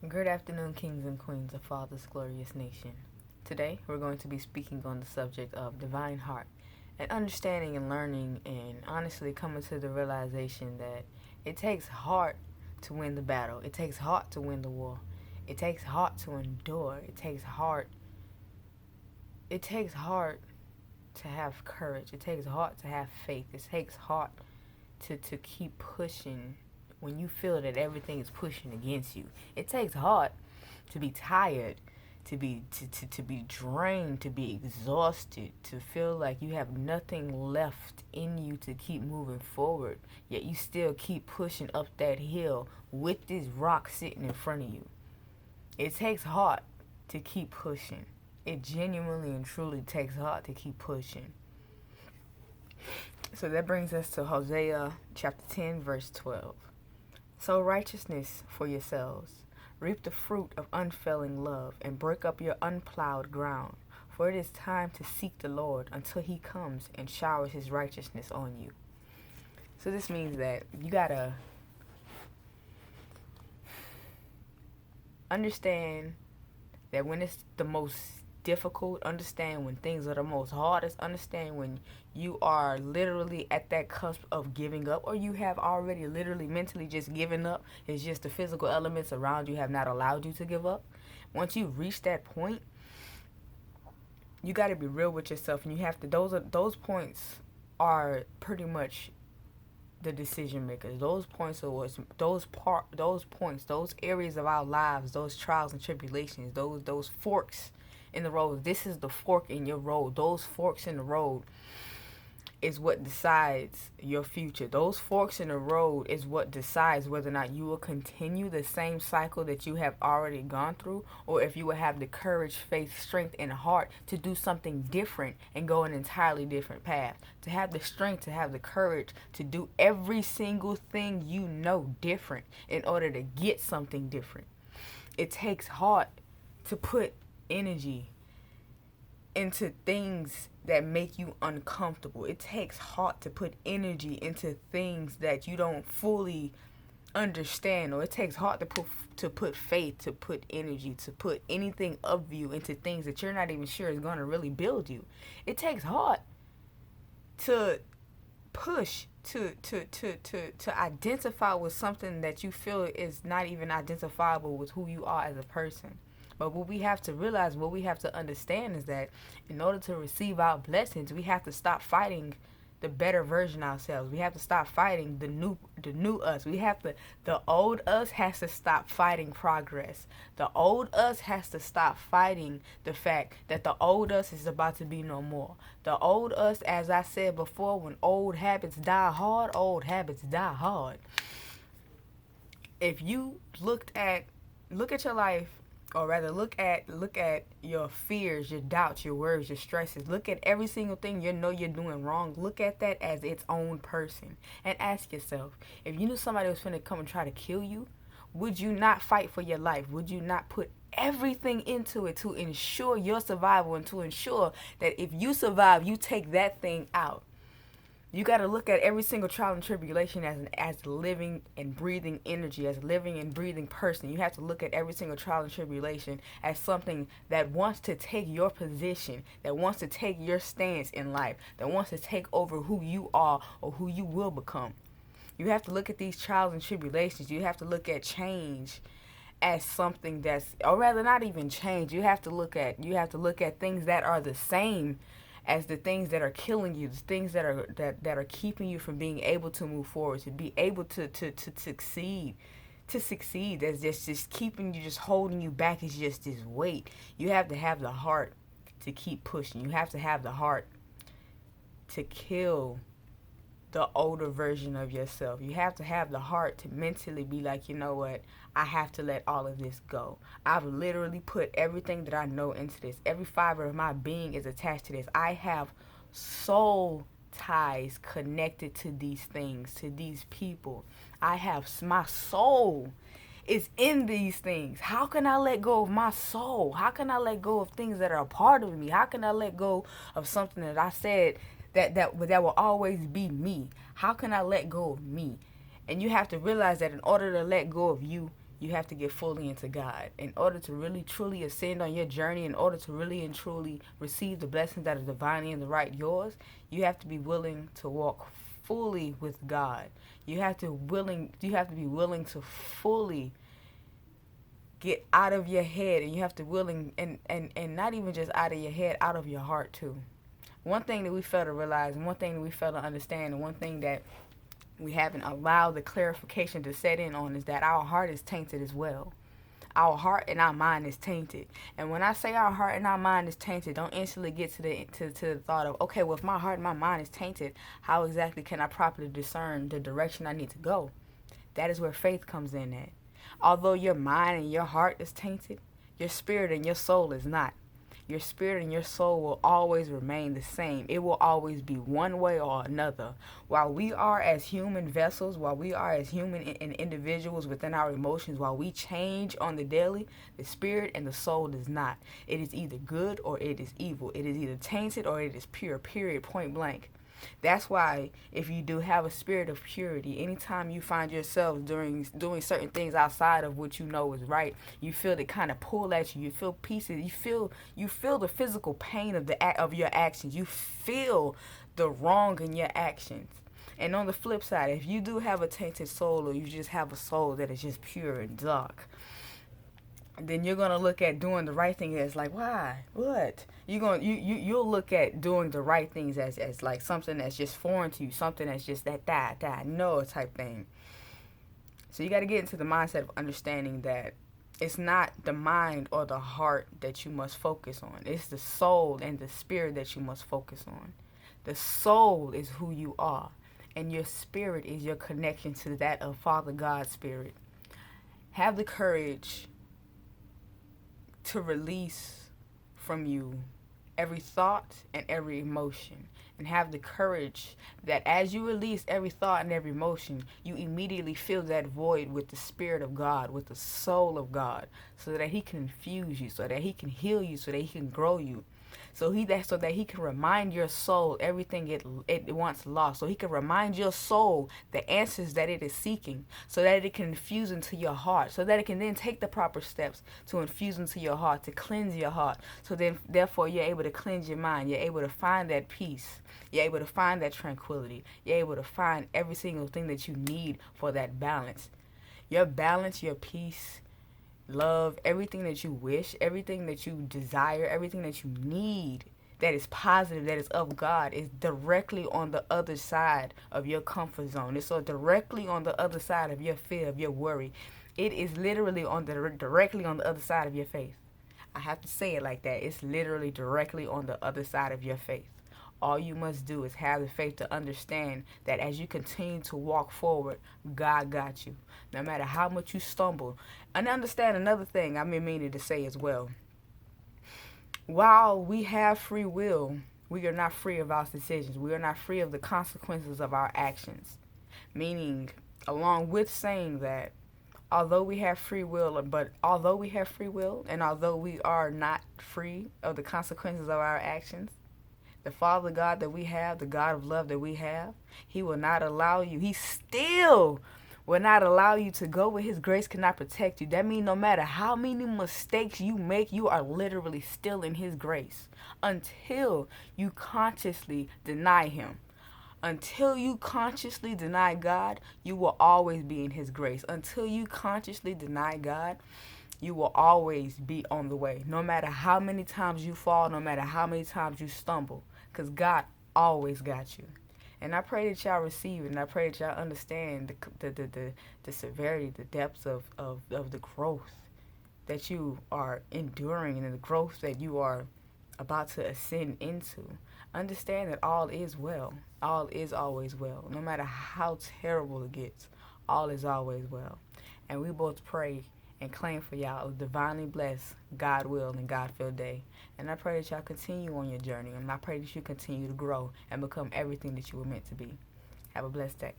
Good afternoon, kings and queens of Father's glorious nation. Today, we're going to be speaking on the subject of divine heart and understanding and learning and honestly coming to the realization that it takes heart to win the battle. It takes heart to win the war. It takes heart to endure. It takes heart. It takes heart to have courage. It takes heart to have faith. It takes heart to keep pushing when you feel that everything is pushing against you. It takes heart to be tired, to be drained, to be exhausted, to feel like you have nothing left in you to keep moving forward, yet you still keep pushing up that hill with this rock sitting in front of you. It takes heart to keep pushing. It genuinely and truly takes heart to keep pushing. So that brings us to Hosea chapter 10, verse 12. Sow righteousness for yourselves. Reap the fruit of unfailing love and break up your unplowed ground. For it is time to seek the Lord until he comes and showers his righteousness on you. So this means that you gotta understand that when it's the most difficult, understand when things are the most hardest, understand when you are literally at that cusp of giving up, or you have already literally mentally just given up. It's just the physical elements around you have not allowed you to give up. Once you reach that point, you got to be real with yourself, and you have to. Those points are pretty much the decision makers. Those points are what's those areas of our lives, those trials and tribulations, those forks in the road. This is the fork in your road. Those forks in the road is what decides your future. Those forks in the road is what decides whether or not you will continue the same cycle that you have already gone through, or if you will have the courage, faith, strength, and heart to do something different and go an entirely different path. To have the strength, to have the courage to do every single thing you know different in order to get something different. It takes heart to put energy into things that make you uncomfortable. It takes heart to put energy into things that you don't fully understand, or it takes heart to put faith, to put energy, to put anything of you into things that you're not even sure is going to really build you. It takes heart to push to identify with something that you feel is not even identifiable with who you are as a person. But what we have to realize, what we have to understand is that in order to receive our blessings, we have to stop fighting the better version of ourselves. We have to stop fighting the new us. The old us has to stop fighting progress. The old us has to stop fighting the fact that the old us is about to be no more. The old us, as I said before, when old habits die hard, old habits die hard. If you look at your life, or rather look at your fears, your doubts, your worries, your stresses. Look at every single thing you know you're doing wrong. Look at that as its own person and ask yourself, if you knew somebody was finna come and try to kill you, would you not fight for your life? Would you not put everything into it to ensure your survival and to ensure that if you survive, you take that thing out? You got to look at every single trial and tribulation as living and breathing energy, as a living and breathing person. You have to look at every single trial and tribulation as something that wants to take your position, that wants to take your stance in life, that wants to take over who you are or who you will become. You have to look at these trials and tribulations. You have to look at change as something that's, or rather not even change. You have to look at things that are the same as the things that are killing you, the things that are keeping you from being able to move forward, to be able to succeed. To succeed, that's just keeping you, just holding you back, is just this weight. You have to have the heart to keep pushing. You have to have the heart to kill the older version of yourself. You have to have the heart to mentally be like, you know what, I have to let all of this go. I've literally put everything that I know into this. Every fiber of my being is attached to this. I have soul ties connected to these things, to these people. I have my soul is in these things. How can I let go of my soul? How can I let go of things that are a part of me? How can I let go of something that I said that will always be me? How can I let go of me? And you have to realize that in order to let go of you, you have to get fully into God. In order to really truly ascend on your journey, in order to really and truly receive the blessings that are divinely and the right yours, you have to be willing to walk fully with God. You have to be willing to fully get out of your head, and you have to willing and not even just out of your head, out of your heart too. One thing that we fail to realize, and one thing that we fail to understand, and one thing that we haven't allowed the clarification to set in on is that our heart is tainted as well. Our heart and our mind is tainted. And when I say our heart and our mind is tainted, don't instantly get to the thought of, okay, well, if my heart and my mind is tainted, how exactly can I properly discern the direction I need to go? That is where faith comes in at. Although your mind and your heart is tainted, your spirit and your soul is not. Your spirit and your soul will always remain the same. It will always be one way or another. While we are as human vessels, while we are as human individuals within our emotions, while we change on the daily, the spirit and the soul does not. It is either good or it is evil. It is either tainted or it is pure, period, point blank. That's why if you do have a spirit of purity, anytime you find yourself doing certain things outside of what you know is right, you feel it kind of pull at you. You feel pieces. You feel the physical pain of your actions. You feel the wrong in your actions. And on the flip side, if you do have a tainted soul, or you just have a soul that is just pure and dark, then you're gonna look at doing the right thing as like, why? What? You'll look at doing the right things as like something that's just foreign to you, something that's just that no type thing. So you got to get into the mindset of understanding that it's not the mind or the heart that you must focus on. It's the soul and the spirit that you must focus on. The soul is who you are, and your spirit is your connection to that of Father God's spirit. Have the courage to release from you every thought and every emotion, and have the courage that as you release every thought and every emotion, you immediately fill that void with the Spirit of God, with the soul of God, so that He can infuse you, so that He can heal you, so that He can grow you. So that He can remind your soul everything it once lost. So He can remind your soul the answers that it is seeking, so that it can infuse into your heart, so that it can then take the proper steps to infuse into your heart, to cleanse your heart. So then, therefore, you're able to cleanse your mind. You're able to find that peace. You're able to find that tranquility. You're able to find every single thing that you need for that balance. Your balance, your peace, love, everything that you wish, everything that you desire, everything that you need that is positive, that is of God, is directly on the other side of your comfort zone. It's so directly on the other side of your fear, of your worry. It is literally directly on the other side of your faith. I have to say it like that. It's literally directly on the other side of your faith. All you must do is have the faith to understand that as you continue to walk forward, God got you. No matter how much you stumble. And understand another thing I've been meaning to say as well. While we have free will, we are not free of our decisions. We are not free of the consequences of our actions. Meaning, along with saying that, although we have free will, and although we are not free of the consequences of our actions, the Father God that we have, the God of love that we have, He will not allow you. He still will not allow you to go where His grace cannot protect you. That means no matter how many mistakes you make, you are literally still in His grace until you consciously deny Him. Until you consciously deny God, you will always be in His grace. Until you consciously deny God, you will always be on the way. No matter how many times you fall, no matter how many times you stumble, because God always got you. And I pray that y'all receive it, and I pray that y'all understand the severity, the depths of the growth that you are enduring, and the growth that you are about to ascend into. Understand that all is well. All is always well. No matter how terrible it gets, all is always well. And we both pray and claim for y'all a divinely blessed, God will and God-filled day. And I pray that y'all continue on your journey, and I pray that you continue to grow and become everything that you were meant to be. Have a blessed day.